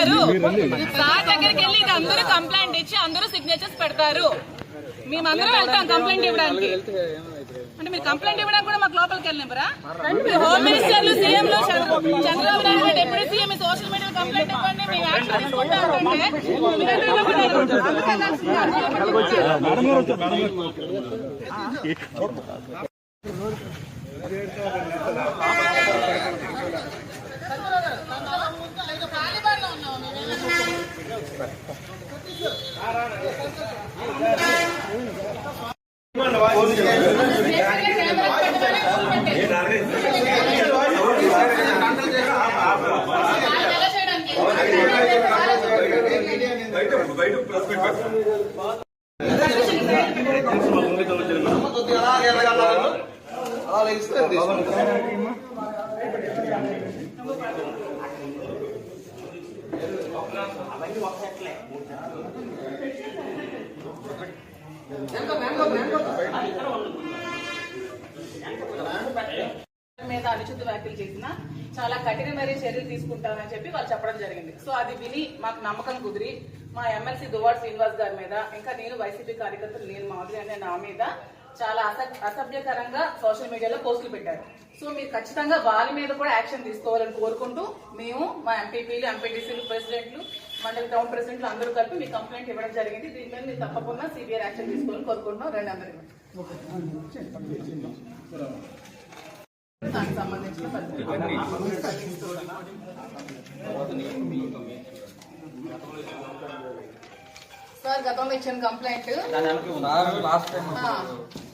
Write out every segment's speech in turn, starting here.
చేస్తారు. సార్ దగ్గరికి వెళ్ళి ఇది అందరూ కంప్లైంట్ ఇచ్చి అందరూ సిగ్నేచర్స్ పెడతారు. మేమందరం వెళ్తాం కంప్లైంట్ ఇవ్వడానికి. అంటే మీరు కంప్లైంట్ ఇవ్వడానికి కూడా మాకు లోపలికి వెళ్ళినరా? హోమ్ మినిస్టర్లు, సీఎంలు, Chandrababu Naidu deputy CM social media complaint ఇవ్వండి, మేము యాక్షన్ తీసుకుంటామంటే మీద అనుచిత వ్యాఖ్యలు చేసిన చాలా కఠినమైన చర్యలు తీసుకుంటామని చెప్పి వాళ్ళు చెప్పడం జరిగింది. సో అది విని మాకు నమ్మకం కుదిరి మా ఎమ్మెల్సీ దువ్వాడ శ్రీనివాస్ గారి మీద, ఇంకా నేను వైసీపీ కార్యకర్తలు నేను మాధురి అనే నా మీద చాలా అసభ్యకరంగా సోషల్ మీడియాలో పోస్టులు పెట్టారు. సో మీరు ఖచ్చితంగా వాళ్ళ మీద కూడా యాక్షన్ తీసుకోవాలని కోరుకుంటూ మేము మా ఎంపీపీలు, ఎంపీటీసీలు, ప్రెసిడెంట్లు, మండలి టౌన్ ప్రెసిడెంట్లు అందరూ కలిపి మీ కంప్లైంట్ ఇవ్వడం జరిగింది. దీని మీద మీరు తప్పకుండా సివియర్ యాక్షన్ తీసుకోవాలని కోరుకుంటున్నాం. రెండు అందరికీ దానికి సంబంధించిన సార్ గతంలో ఇచ్చిన కంప్లైంట్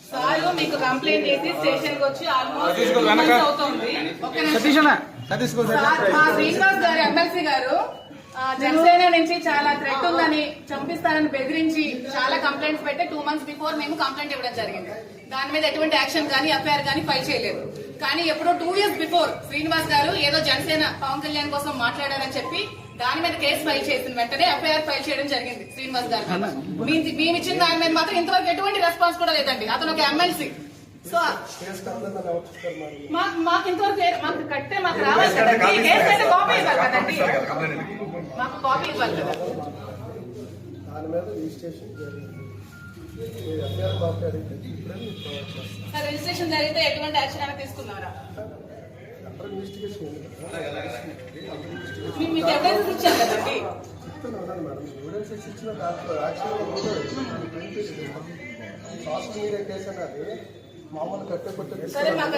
సార్ మీకు కంప్లైంట్ చేసి స్టేషన్ కి వచ్చి ఆల్మోస్ట్ అవుతుంది. మా శ్రీనివాస్ గారు ఎమ్మెల్సీ గారు జనసేన నుంచి చాలా థ్రెట్ ఉందని, చంపిస్తారని బెదిరించి చాలా కంప్లైంట్స్ పెట్టి 2 months బిఫోర్ మేము కంప్లైంట్ ఇవ్వడం జరిగింది. దాని మీద ఎటువంటి యాక్షన్ కానీ ఎఫ్ఐఆర్ కానీ ఫైల్ చేయలేదు. కానీ ఎప్పుడో 2 years బిఫోర్ శ్రీనివాస్ గారు ఏదో జనసేన పవన్ కళ్యాణ్ కోసం మాట్లాడారని చెప్పి దాని మీద కేసు ఫైల్ చేసిన వెంటనే ఎఫ్ఐఆర్ ఫైల్ చేయడం జరిగింది శ్రీనివాస్ గారు. మేము ఇచ్చిన దాని మీద మాత్రం ఇంతవరకు ఎటువంటి రెస్పాన్స్ కూడా లేదండి. అతను ఒక ఎమ్మెల్సీ. సో మాకు ఇంతవరకు మాకు కట్టే మాకు రావాలి కదండి, కేసు అయితే కాపీ ఇవ్వాలి కదండి, మాకు కాపీ ఇవ్వాలి కదా. రిజిస్ట్రేషన్ జరిగితే ఎటువంటి యాక్షన్ అయినా తీసుకున్నారా? మీకు ఎవిడెన్స్ ఇచ్చారు కదండి. సరే మాకు